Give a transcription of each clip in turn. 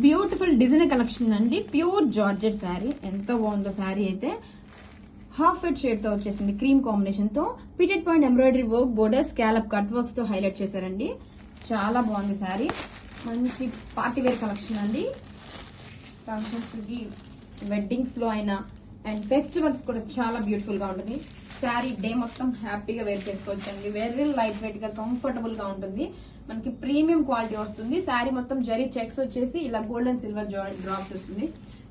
Beautiful design collection అండి. Pure georgette sari. ఎంత బాగుందో శారీ అయితే. హాఫ్ వైట్ షేడ్ తో వచ్చేసింది క్రీమ్ కాంబినేషన్ తో. Pitted point embroidery work, border, scallop cut works తో హైలైట్ చేశారండి. చాలా బాగుంది శారీ. మంచి పార్టీ వేర్ కలెక్షన్ అండి. ఫంక్షన్స్ కి, వెడ్డింగ్స్ లో అయినా అండ్ ఫెస్టివల్స్ కూడా చాలా బ్యూటిఫుల్ గా ఉంటుంది. శారీ డే మొత్తం హ్యాపీగా వేర్ చేసుకోవచ్చు అండి. వెరీ లైట్ వెయిట్ గా, కంఫర్టబుల్ గా ఉంటుంది. మనకి ప్రీమియం క్వాలిటీ వస్తుంది. శారీ మొత్తం జరీ చెక్స్ వచ్చేసి ఇలా గోల్డ్ అండ్ సిల్వర్ డ్రాప్స్ వస్తుంది.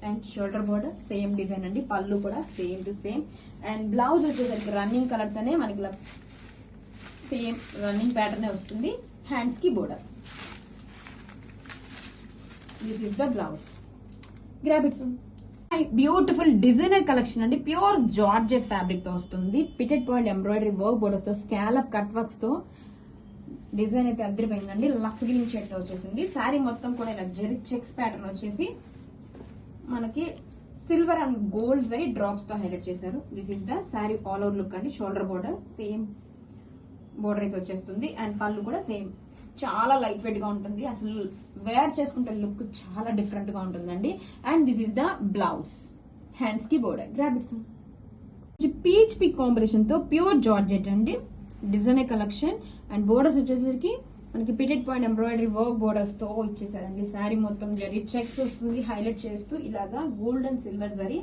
And shoulder border same design అండి. పళ్ళు కూడా same to same. And blouse వచ్చేసరికి రన్నింగ్ కలర్ తోనే మనకి ఇలా సేమ్ రన్నింగ్ ప్యాటర్న్ వస్తుంది. హ్యాండ్స్ కి border. This is the blouse. Grab it soon. Beautiful designer collection అండి. ప్యూర్ జార్జెట్ ఫ్యాబ్రిక్ తో వస్తుంది. పిటెడ్ పాయింట్ ఎంబ్రాయిడరీ వర్క్, బోర్డర్స్ తో, స్కాలప్ కట్ వర్క్స్ తో డిజైన్ అయితే అదిరిపోయిందండి. లక్స్ గ్రీన్ షేడ్ తో వచ్చేసింది. శారీ మొత్తం కూడా ఇలా జెరీ చెక్స్ ప్యాటర్న్ వచ్చేసి మనకి silver and gold zari drops తో హైలైట్ చేశారు. This is the sari all over look అండి. షోల్డర్ బోర్డర్ సేమ్ బోర్డర్ అయితే వచ్చేస్తుంది. అండ్ పళ్ళు కూడా సేమ్. చాలా లైట్ వెయిట్ గా ఉంటుంది. అసలు వేర్ చేసుకుంటే లుక్ చాలా డిఫరెంట్ గా ఉంటుందండి. And this is the blouse. Hands కి border. Grab it soon. Peach pink combination తో ప్యూర్ జార్జెట్ అండి. Designer collection. అండ్ బోర్డర్స్ వచ్చేసరికి మనకి pitted point embroidery work borders తో ఇచ్చేసారండి. శారీ మొత్తం జరీ చెక్స్ వస్తుంది హైలైట్ చేస్తూ. ఇలాగా gold and silver zari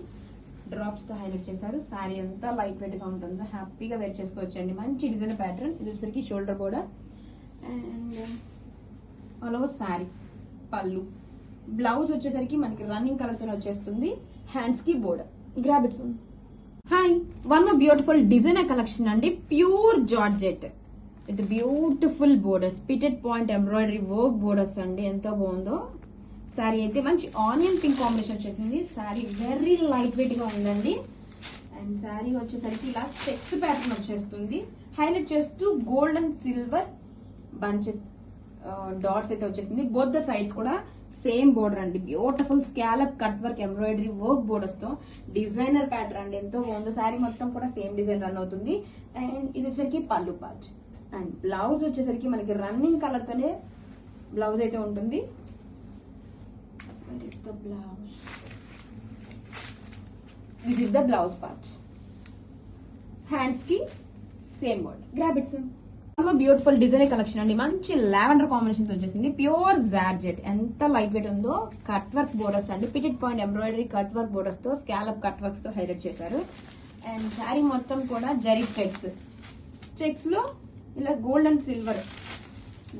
drops తో హైలైట్ చేశారు. శారీ అంతా లైట్ వెయిట్ గా ఉంటుందో హ్యాపీగా వేర్ చేసుకోవచ్చు అండి. మంచి డిజైన్ ప్యాటర్న్. ఇది వచ్చేసరికి shoulder border and all over sari. పళ్ళు. బ్లౌజ్ వచ్చేసరికి మనకి రన్నింగ్ కలర్ తో వచ్చేస్తుంది. హ్యాండ్స్ కి border. Grab it soon. Hi, one more beautiful designer collection అండి. Pure georgette with beautiful borders, pitted point embroidery work borders అండి. ఎంత బాగుందో శారీ అయితే. మంచి ఆనియన్ పింక్ కాంబినేషన్ వచ్చేసింది. శారీ వెరీ లైట్ వెయిట్ గా ఉందండి. అండ్ శారీ వచ్చేసరికి ఇలా చెక్స్ ప్యాటర్న్ వచ్చేస్తుంది హైలైట్ చేస్తూ. Gold and silver bunches dots అయితే వచ్చేసింది. బోత్ ద సైడ్స్ కూడా సేమ్ బోర్డర్ అండి. Beautiful scallop cut work embroidery work borders తో డిజైనర్ ప్యాటర్న్ అండి. ఎంతో బాగుంది. శారీ మొత్తం కూడా సేమ్ డిజైన్ రన్ అవుతుంది. అండ్ ఇది వచ్చేసరికి పళ్ళు పార్ట్. అండ్ బ్లౌజ్ వచ్చేసరికి మనకి రన్నింగ్ కలర్ తోనే బ్లౌజ్ అయితే ఉంటుంది. This is the blouse part. Hands కి same border. Grab it soon. Beautiful design collection అండి. మంచి లావెండర్ కాంబినేషన్ తో వచ్చేసింది. Pure georgette. ఎంత లైట్ వెయిట్ ఉందో. కట్ వర్క్ బోర్డర్స్ అండి. Pitted point embroidery cut work borders తో, స్కాలప్ కట్ వర్క్స్ తో హైలైట్ చేశారు. అండ్ శారీ మొత్తం కూడా జరీ చెక్స్ లో ఇలా గోల్డ్ అండ్ సిల్వర్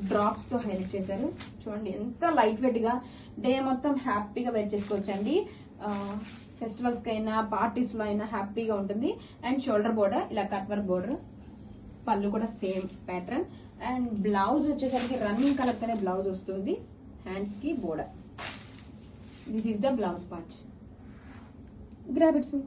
డ్రాప్స్ తో హైలైట్ చేశారు. చూడండి ఎంత లైట్ వెయిట్ గా డే మొత్తం హ్యాపీగా వేర్ చేసుకోవచ్చు అండి. ఫెస్టివల్స్ కి అయినా పార్టీస్ లో అయినా హ్యాపీగా ఉంటుంది. అండ్ షోల్డర్ బోర్డర్ ఇలా కట్ వర్క్ బోర్డర్. పళ్ళు కూడా సేమ్ ప్యాటర్న్. అండ్ బ్లౌజ్ వచ్చేసరికి రన్నింగ్ కలర్ తోనే బ్లౌజ్ వస్తుంది. హ్యాండ్స్ కి border. This is the blouse part. Grab it soon.